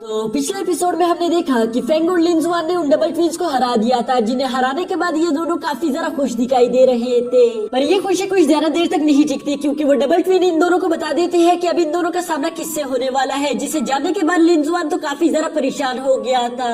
तो पिछले एपिसोड में हमने देखा कि फेंग और लिंजुआन ने उन डबल ट्विंस को हरा दिया था, जिन्हें हराने के बाद ये दोनों काफी ज्यादा खुश दिखाई दे रहे थे। पर ये खुशी कुछ ज्यादा देर तक नहीं टिकती, क्योंकि वो डबल ट्विन इन दोनों को बता देते हैं कि अब इन दोनों का सामना किससे होने वाला है, जिसे जानने के बाद लिंजुआन तो काफी ज्यादा परेशान हो गया था।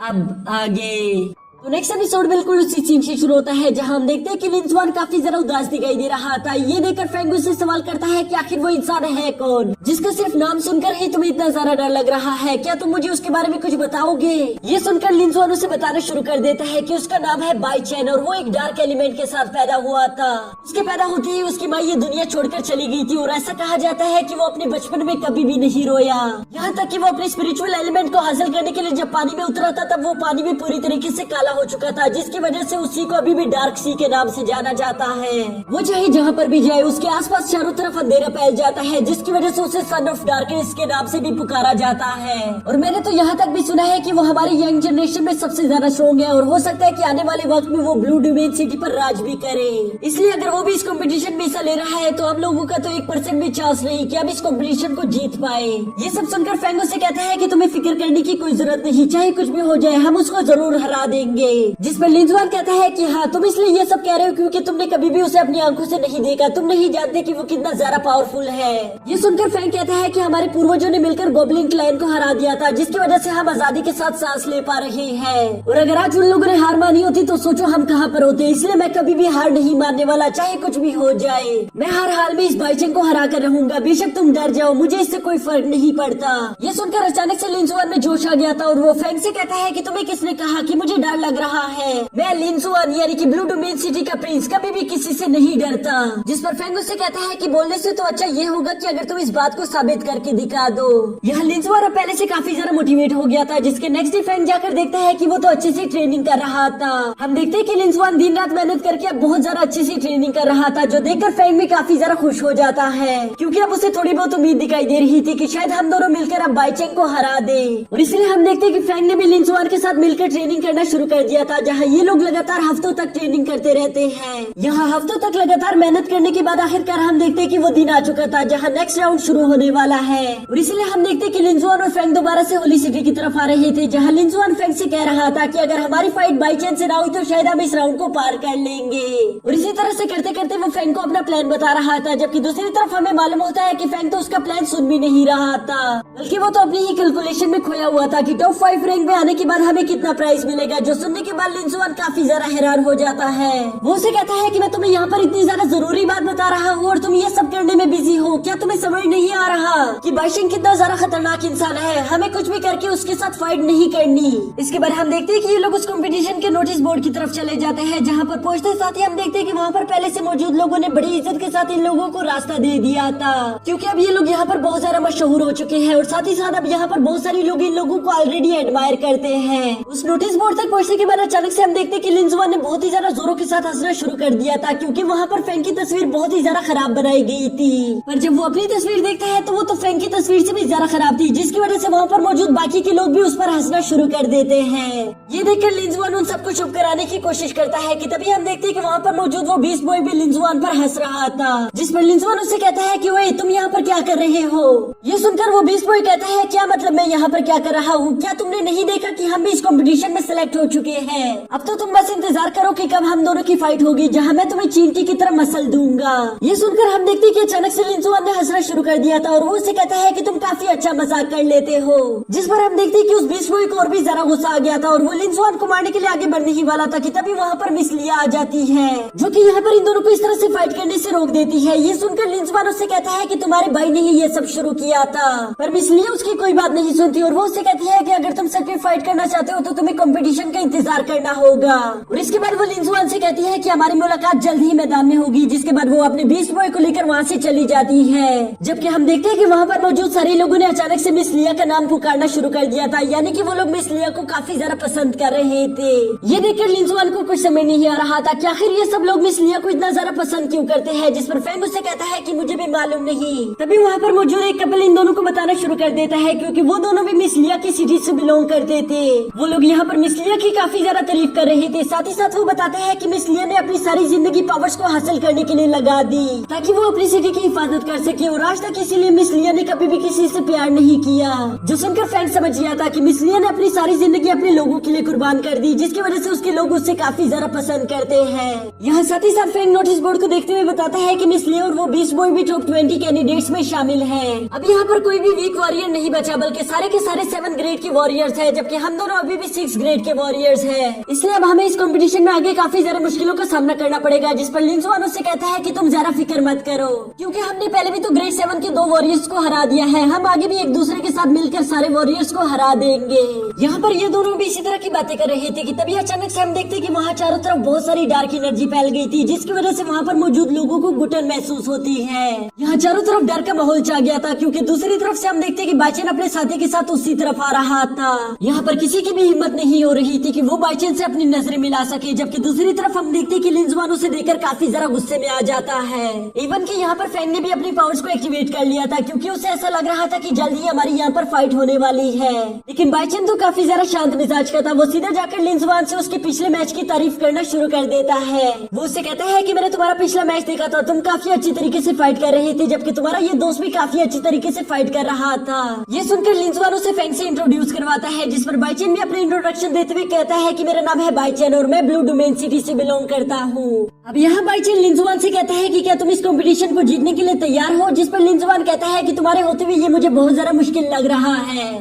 अब आगे तो नेक्स्ट एपिसोड बिल्कुल उसी सीन से शुरू होता है, जहां हम देखते हैं कि लिंजुआन काफी ज्यादा उदास दिखाई दे रहा था। ये देखकर फेंग उससे सवाल करता है कि आखिर वो इंसान है कौन, जिसका सिर्फ नाम सुनकर ही तुम्हें इतना ज्यादा डर लग रहा है। क्या तुम मुझे उसके बारे में कुछ बताओगे? ये सुनकर लिंजुआन उसे बताना शुरू कर देता है कि उसका नाम है बाई चैन और वो एक डार्क एलिमेंट के साथ पैदा हुआ था। उसके पैदा होते ही उसकी माँ ये दुनिया छोड़कर चली गई थी और ऐसा कहा जाता है कि वो अपने बचपन में कभी भी नहीं रोया। यहाँ तक कि वो अपने स्पिरिचुअल एलिमेंट को हासिल करने के लिए जब पानी में उतरा था, तब वो पानी में पूरी तरीके से काला हो चुका था, जिसकी वजह से उसी को अभी भी डार्क सी के नाम से जाना जाता है। वो चाहे जहाँ पर भी जाए उसके आसपास चारों तरफ अंधेरा फैल जाता है, जिसकी वजह से उसे सन ऑफ डार्कनेस के नाम से भी पुकारा जाता है। और मैंने तो यहाँ तक भी सुना है कि वो हमारी यंग जनरेशन में सबसे ज्यादा स्ट्रॉन्ग है और हो सकता है कि आने वाले वक्त में वो ब्लू डोमेन सिटी पर राज भी करे। इसलिए अगर वो भी इस कॉम्पिटिशन में हिस्सा ले रहा है तो हम लोगों का तो 1% भी चांस नहीं कि हम इस कॉम्पिटिशन को जीत पाए। ये सब सुनकर फेंग उसे कहता है कि तुम्हें फिक्र करने की कोई जरूरत नहीं, चाहे कुछ भी हो जाए हम उसको जरूर हरा देंगे। जिस पर लिंजुआन कहता है कि हाँ, तुम इसलिए ये सब कह रहे हो क्योंकि तुमने कभी भी उसे अपनी आंखों से नहीं देखा, तुम नहीं जानते कि वो कितना ज्यादा पावरफुल है। ये सुनकर फेंग कहता है कि हमारे पूर्वजों ने मिलकर गॉब्लिन क्लैन को हरा दिया था, जिसकी वजह से हम आजादी के साथ सांस ले पा रहे हैं। और अगर आज उन लोगों ने हार मानी होती तो सोचो हम कहाँ पर होते। इसलिए मैं कभी भी हार नहीं मानने वाला, चाहे कुछ भी हो जाए। मैं हर हाल में इस बाईचेंग को हरा कर रहूंगा, बेशक तुम डर जाओ, मुझे इससे कोई फर्क नहीं पड़ता। ये सुनकर अचानक से लिंजुआन में जोश आ गया था और वो फेंग से कहता है कि तुम्हें किसने कहा कि मुझे डर लग रहा है? मैं लिंजुआन यानी कि ब्लू डोमेन सिटी का प्रिंस कभी भी किसी से नहीं डरता। जिस पर फेंग उससे कहता है कि बोलने से तो अच्छा ये होगा कि अगर तुम इस बात को साबित करके दिखा दो। यह लिंजुआन पहले से काफी ज्यादा मोटिवेट हो गया था, जिसके नेक्स्ट डे फेंग जाकर देखता है कि वो तो अच्छे से ट्रेनिंग कर रहा था। हम देखते हैं कि लिंजुआन दिन रात मेहनत करके अब बहुत ज्यादा अच्छे से ट्रेनिंग कर रहा था, जो देखकर फेंग भी काफी ज्यादा खुश हो जाता है, क्योंकि अब उसे थोड़ी बहुत उम्मीद दिखाई दे रही थी कि शायद हम दोनों मिलकर अब बाईचेंग को हरा दे। और इसलिए हम देखते हैं कि फेंग ने भी लिंजुआन के साथ मिलकर ट्रेनिंग करना शुरू कर दिया था, जहाँ ये लोग लगातार हफ्तों तक ट्रेनिंग करते रहते हैं। यहाँ हफ्तों तक लगातार मेहनत करने के बाद आखिरकार हम देखते हैं कि वो दिन आ चुका था जहाँ नेक्स्ट राउंड शुरू होने वाला है। और इसलिए हम देखते हैं कि लिंजुआन और फेंग दोबारा से होली सिटी की तरफ आ रहे थे, जहाँ लिंजुआन फेंग से कह रहा था कि अगर हमारी फाइट बाई चांस से ना हुई तो शायद हम इस राउंड को पार कर लेंगे। और इसी तरह से करते करते वो फेंग को अपना प्लान बता रहा था, जबकि दूसरी तरफ हमें मालूम होता है कि फेंग तो उसका प्लान सुन भी नहीं रहा था, बल्कि वो तो अपनी ही कैलकुलेशन में खोया हुआ था कि टॉप 5 रैंक में आने के बाद हमें कितना प्राइस मिलेगा। जो सुनने के बाद लिंजुआन काफी ज्यादा हैरान हो जाता है। वो उसे कहता है कि मैं तुम्हें यहाँ पर इतनी ज्यादा जरूरी बात बता रहा हूँ और तुम ये सब करने में बिजी हो। क्या तुम्हें समझ नहीं आ रहा कि बाईचेंग कितना ज्यादा खतरनाक इंसान है? हमें कुछ भी करके उसके साथ फाइट नहीं करनी। इसके बाद हम देखते हैं कि ये लोग उस कंपटीशन के नोटिस बोर्ड की तरफ चले जाते हैं, जहाँ पर पहुँचते साथ ही हम देखते हैं कि वहाँ पर पहले से मौजूद लोगों ने बड़ी इज्जत के साथ इन लोगों को रास्ता दे दिया था, क्योंकि अब ये लोग यहाँ पर बहुत ज्यादा मशहूर हो चुके हैं और साथ ही साथ अब यहाँ पर बहुत सारे लोग इन लोगों को ऑलरेडी एडमायर करते हैं। उस नोटिस बोर्ड तक पहुँचने के बाद अचानक से हम देखते हैं कि लिंजुआन ने बहुत ही ज्यादा जोरों के साथ हंसना शुरू कर दिया था, क्योंकि वहाँ पर फेंग की तस्वीर बहुत ही ज्यादा खराब बनाई गई थी। पर जब वो अपनी तस्वीर देखता है तो वो तो फेंग की तस्वीर से भी ज्यादा खराब थी, जिसकी वजह से वहाँ पर मौजूद बाकी के लोग भी उस पर हंसना शुरू कर देते हैं। ये देखकर लिंजुआन उन सबको चुप कराने की कोशिश करता है कि तभी हम देखते हैं कि वहाँ पर मौजूद वो बीस्ट बॉय भी लिंजुआन पर हंस रहा था, जिस पर लिंजुआन उससे कहता है कि ओए तुम यहाँ पर क्या कर रहे हो? ये सुनकर वो बीस्ट बॉय कहता है क्या मतलब मैं यहाँ पर क्या कर रहा हूँ? क्या तुमने नहीं देखा कि हम भी इस कॉम्पिटिशन में सिलेक्ट हो चुके हैं? अब तो तुम बस इंतजार करो कि कब हम दोनों की फाइट होगी, जहाँ मैं तुम्हें चींटी की तरह मसल दूंगा। ये सुनकर हम देखते हैं कि अचानक से लिंजुआन ने हंसना शुरू कर दिया था और वो उससे कहता है कि तुम काफी अच्छा मजाक कर लेते हो। जिस पर हम देखते हैं कि उस बीस्ट बॉय को और भी ज्यादा गुस्सा आ गया था और वो लिंजुआन को मारने के लिए आगे बढ़ने ही वाला था कि तभी वहाँ पर मिस लिया आ जाती है, जो कि यहाँ पर इन दोनों को इस तरह से फाइट करने से रोक देती है। ये सुनकर लिंजुआन उससे कहता है कि तुम्हारे भाई ने ही ये सब शुरू किया था, पर मिस लिया उसकी कोई बात नहीं सुनती और वो उससे कहती है कि अगर तुम सच में फाइट करना चाहते हो तो तुम्हें कंपटीशन का इंतजार करना होगा। और इसके बाद वो लिंजुआन से कहती है कि हमारी मुलाकात जल्द ही मैदान में होगी, जिसके बाद वो अपने बीस्ट बॉय को लेकर वहाँ से चली जाती है। जबकि हम देखते हैं कि वहाँ पर मौजूद सारे लोगों ने अचानक से मिस लिया का नाम पुकारना शुरू कर दिया था, यानी कि वो लोग मिस लिया को काफी ज्यादा पसंद कर रहे थे। ये देखकर लिंजुआन को कुछ समझ नहीं आ रहा था कि आखिर ये सब लोग मिस लिया को इतना ज्यादा पसंद क्यों करते हैं, जिस पर फेंग उससे कहता है कि मुझे भी मालूम नहीं। तभी वहाँ पर मौजूद एक कपल इन दोनों को बताना शुरू शुरू कर देता है क्योंकि वो दोनों भी मिस लिया की सिटी से बिलोंग करते थे। वो लोग यहाँ पर मिस लिया की काफी ज्यादा तारीफ कर रहे थे। साथ ही साथ वो बताते हैं कि मिस लिया ने अपनी सारी जिंदगी पावर्स को हासिल करने के लिए लगा दी ताकि वो अपनी सिटी की हिफाजत कर सके और आज तक इसीलिए मिस लिया ने कभी भी किसी से प्यार नहीं किया। जो सुनकर फ्रैंक समझ गया था कि मिस लिया ने अपनी सारी जिंदगी अपने लोगों के लिए कुर्बान कर दी, जिसकी वजह से उसके लोग उससे काफी ज्यादा पसंद करते हैं। यहाँ साथ ही साथ फ्रैंक नोटिस बोर्ड को देखते हुए बताता है कि मिस लिया और वो बीस्ट बॉय भी टॉप 20 कैंडिडेट्स में शामिल है। अब यहाँ पर कोई भी वीक वॉरियर नहीं बचा, बल्कि सारे के सारे 7 ग्रेड के वॉरियर्स है, जबकि हम दोनों अभी भी 6 ग्रेड के वॉरियर्स है। इसलिए अब हमें इस कंपटीशन में आगे काफी ज्यादा मुश्किलों का सामना करना पड़ेगा, जिस पर लिंजुआन उससे कहता है कि तुम ज्यादा फिक्र मत करो, क्योंकि हमने पहले भी तो ग्रेड 7 के 2 वॉरियर्स को हरा दिया है। हम आगे भी एक दूसरे के साथ मिलकर सारे वॉरियर्स को हरा देंगे। यहाँ पर ये दोनों भी इसी तरह की बातें कर रहे थे कि तभी अचानक से हम देखते कि वहाँ चारों तरफ बहुत सारी डार्क एनर्जी फैल गई थी, जिसकी वजह से वहाँ पर मौजूद लोगों को घुटन महसूस होती है। यहाँ चारों तरफ डर का माहौल छा गया था, क्योंकि दूसरी तरफ से हम देखते कि बाइचेन अपने साथी के साथ उसी तरफ आ रहा था। यहाँ पर किसी की भी हिम्मत नहीं हो रही थी कि वो बाइचेन से अपनी नजरें मिला सके, जबकि दूसरी तरफ हम देखते कि लिंजुआन उसे देखकर काफी जरा गुस्से में आ जाता है। इवन कि यहाँ पर फ्रैंक ने भी अपनी पावर्स को एक्टिवेट कर लिया था, क्योंकि उसे ऐसा लग रहा था कि जल्द ही हमारी यहाँ पर फाइट होने वाली है। लेकिन बाइचेन तो काफी ज्यादा शांत मिजाज का था। वो सीधा जाकर लिंजुआन से उसके पिछले मैच की तारीफ करना शुरू कर देता है। वो उससे कहता है कि मैंने तुम्हारा पिछला मैच देखा था, तुम काफी अच्छी तरीके से फाइट कर रहे थे, जबकि तुम्हारा ये दोस्त भी काफी अच्छी तरीके से फाइट कर रहा था। ये सुनकर लिंजुआन उसे फ्रैंक से इंट्रोड्यूस करवाता है, जिस पर बाइचेन भी अपने इंट्रोडक्शन देते हुए कहता है कि मेरा नाम है बाइचेन और मैं ब्लू डोमेन सिटी से बिलोंग करता हूँ। अब यहाँ बाइचेन लिंजुआन से कहता है कि क्या तुम इस कंपटीशन को जीतने के लिए तैयार हो, जिस पर लिंजुआन कहता है कि तुम्हारे होते हुए ये मुझे बहुत ज्यादा मुश्किल लग रहा है।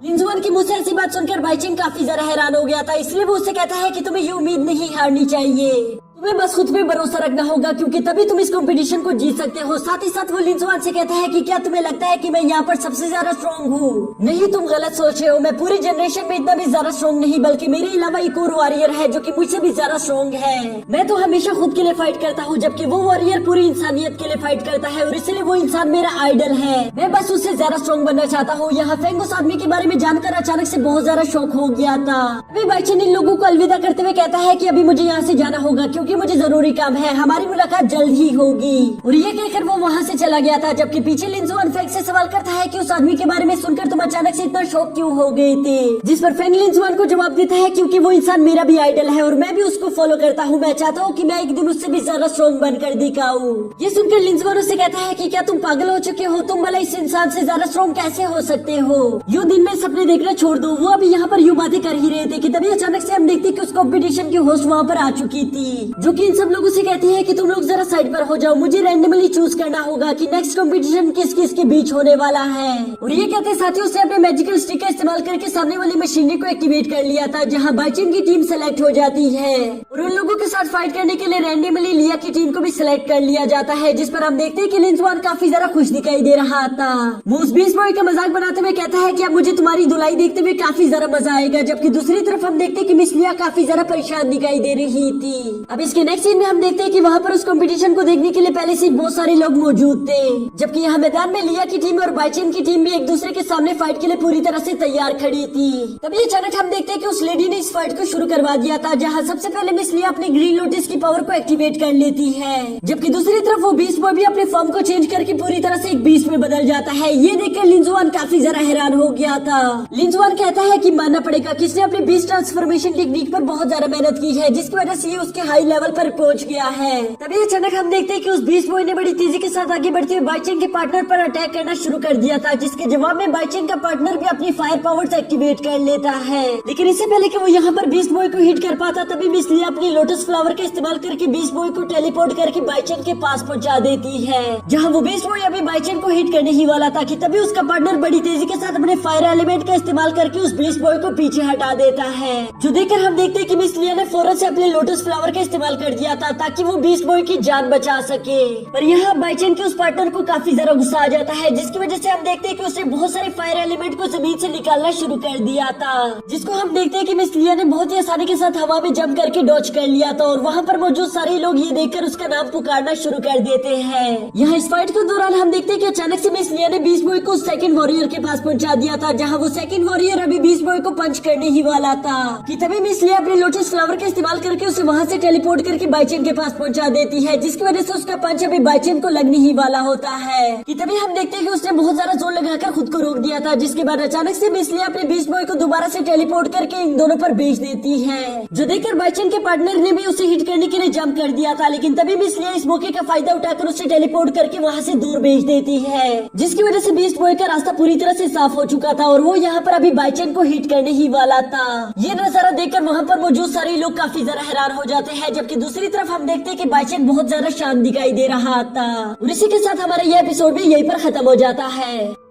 लिंजुआन की मुंह से ऐसी बात सुनकर बाइचेन काफी ज्यादा हैरान हो गया था, इसलिए वो उससे कहता है कि तुम्हें ये उम्मीद नहीं हारनी चाहिए, तुम्हें बस खुद पे भरोसा रखना होगा, क्योंकि तभी तुम इस कंपटीशन को जीत सकते हो। साथ ही साथ वो लिंजुआन से कहता है कि क्या तुम्हें लगता है कि मैं यहाँ पर सबसे ज्यादा स्ट्रॉन्ग हूँ? नहीं, तुम गलत सोच रहे हो। मैं पूरी जनरेशन में इतना भी ज्यादा स्ट्रॉन्ग नहीं, बल्कि मेरे अलावा एक और वॉरियर है जो कि मुझसे भी ज्यादा स्ट्रॉन्ग है। मैं तो हमेशा खुद के लिए फाइट करता हूँ, जबकि वो वॉरियर पूरी इंसानियत के लिए फाइट करता है, और इसलिए वो इंसान मेरा आइडल है। मैं बस उससे ज्यादा स्ट्रॉन्ग बनना चाहता हूँ। यहाँ फ्रैंक उस आदमी के बारे में जानकर अचानक से बहुत ज्यादा शौक हो गया था। अभी बाइचेन इन लोगों को अलविदा करते हुए कहता है कि अभी मुझे यहाँ से जाना होगा, क्योंकि मुझे जरूरी काम है, हमारी मुलाकात जल्द ही होगी। और ये कहकर वो वहाँ से चला गया था, जबकि पीछे लिंजुआन फ्रैंक से सवाल करता है कि उस आदमी के बारे में सुनकर तुम अचानक से इतना शौक क्यों हो गए थे? जिस पर फ्रैंक लिंजुआन को जवाब देता है क्योंकि वो इंसान मेरा भी आइडल है और मैं भी उसको फॉलो करता हूँ। मैं चाहता हूँ कि मैं एक दिन उससे भी ज्यादा स्ट्रॉन्ग बनकर दिखाऊं। ये सुनकर लिंजुआन उससे कहता है कि क्या तुम पागल हो चुके हो? तुम भला इस इंसान से ज्यादा स्ट्रॉन्ग कैसे हो सकते हो? यूं दिन में सपने देखना छोड़ दो। वो अभी यहाँ पर यूं बातें कर ही रहे थे कि तभी अचानक से हम देखते कि उस कॉम्पिटिशन की होस्ट वहाँ पर आ चुकी थी, जो कि इन सब लोगों से कहती है कि तुम लोग जरा साइड पर हो जाओ, मुझे रैंडमली चूज करना होगा कि नेक्स्ट कंपटीशन किस किस के बीच होने वाला है। और ये कहते साथियों से अपने मैजिकल स्टिक का इस्तेमाल करके सामने वाली मशीनरी को एक्टिवेट कर लिया था, जहां बाइचेन की टीम सेलेक्ट हो जाती है और उन लोगों के साथ फाइट करने के लिए रैंडमली लिया की टीम को भी सिलेक्ट कर लिया जाता है, जिस पर हम देखते हैं कि लिंजुआन काफी ज्यादा खुश दिखाई दे रहा था। वो उस बीस्ट बॉय का मजाक बनाते हुए कहता है कि अब मुझे तुम्हारी धुलाई देखते हुए काफी ज्यादा मजा आएगा, जबकि दूसरी तरफ हम देखते हैं कि मिस लिया काफी ज्यादा परेशान दिखाई दे रही थी। अब इसके नेक्स्ट सीन में हम देखते हैं कि वहाँ पर उस कंपटीशन को देखने के लिए पहले से बहुत सारे लोग मौजूद थे, जबकि यहाँ मैदान में लिया की टीम और बाइचेन की टीम भी एक दूसरे के सामने फाइट के लिए पूरी तरह से तैयार खड़ी थी। तभी अचानक हम देखते हैं कि उस लेडी ने इस फाइट को शुरू करवा दिया था, जहाँ सबसे पहले मिस लिया अपनी ग्रीन लोटस की पावर को एक्टिवेट कर लेती है, जबकि दूसरी तरफ वो बीस्ट बॉय भी अपने फॉर्म को चेंज करके पूरी तरह से एक बीस्ट में बदल जाता है। ये देखकर लिंजुआन काफी ज्यादा हैरान हो गया था। लिंजुआन कहता है कि मानना पड़ेगा कि इसने अपने बीस्ट ट्रांसफॉर्मेशन टेक्निक पर बहुत ज्यादा मेहनत की है, जिसकी वजह से ये उसके हाई लेवल पर पहुंच गया है। तभी अचानक हम देखते हैं कि उस बीस्ट बॉय ने बड़ी तेजी के साथ आगे बढ़ते हुए बाइचेन के पार्टनर पर अटैक करना शुरू कर दिया था, जिसके जवाब में बाइचेन का पार्टनर भी अपनी फायर पावर्स एक्टिवेट कर लेता है। लेकिन इससे पहले कि वो यहाँ पर बीस्ट बॉय को हिट कर पाता, तभी मिस लिया अपनी लोटस फ्लावर का इस्तेमाल करके बीस्ट बॉय को टेलीपोर्ट करके बाइचेन के पास पहुँचा देती है, जहाँ वो बीस्ट बॉय अभी बाइचेन को हिट करने ही वाला था कि तभी उसका पार्टनर बड़ी तेजी के साथ अपने फायर एलिमेंट का इस्तेमाल करके उस बीस्ट बॉय को पीछे हटा देता है, जो देखकर हम देखते हैं कि मिस लिया ने फौरन से अपने लोटस फ्लावर का इस्तेमाल कर दिया था ताकि वो बीस्ट बॉय की जान बचा सके। पर यहाँ बाइचेन के उस पार्टनर को काफी ज्यादा गुस्सा आ जाता है, जिसकी वजह से हम देखते हैं कि उसने बहुत सारे फायर एलिमेंट को जमीन से निकालना शुरू कर दिया था, जिसको हम देखते हैं कि मिस लिया ने बहुत ही आसानी के साथ हवा में जंप करके डॉच कर लिया था, और वहाँ पर मौजूद सारे लोग ये देखकर उसका नाम पुकारना शुरू कर देते हैं। यहाँ इस फाइट के दौरान हम देखते हैं कि अचानक से मिस लिया ने बीस्ट बॉय को सेकंड वॉरियर के पास पहुंचा दिया था, जहाँ वो सेकंड वॉरियर अभी बीस्ट बॉय को पंच करने ही वाला था कि तभी मिस लिया अपने लोटस फ्लावर का इस्तेमाल करके उसे वहाँ से टेलीपोर्ट टेलीपोर्ट करके बाइचेन के पास पहुंचा देती है, जिसकी वजह से उसका पंच अभी बाइचेन को लगने ही वाला होता है कि तभी हम देखते हैं कि उसने बहुत ज्यादा जोर लगाकर खुद को रोक दिया था, जिसके बाद अचानक से बिस्ली अपने बीस्ट बॉय को दोबारा से टेलीपोर्ट करके इन दोनों पर भेज देती है, जो देखकर बाइचेन के पार्टनर ने भी उसे हिट करने के लिए जंप कर दिया था, लेकिन तभी बिस्ली इस मौके का फायदा उठाकर उसे टेलीपोर्ट करके वहाँ से दूर भेज देती है, जिसकी वजह से बीस्ट बॉय का रास्ता पूरी तरह से साफ हो चुका था और वो यहाँ पर अभी बाइचेन को हिट करने ही वाला था। ये नजारा देखकर वहाँ पर मौजूद सारे लोग काफी ज्यादा हैरान हो जाते हैं, जबकि दूसरी तरफ हम देखते हैं कि बाइचेन बहुत ज्यादा शांत दिखाई दे रहा था। और इसी के साथ हमारा यह एपिसोड भी यहीं पर खत्म हो जाता है।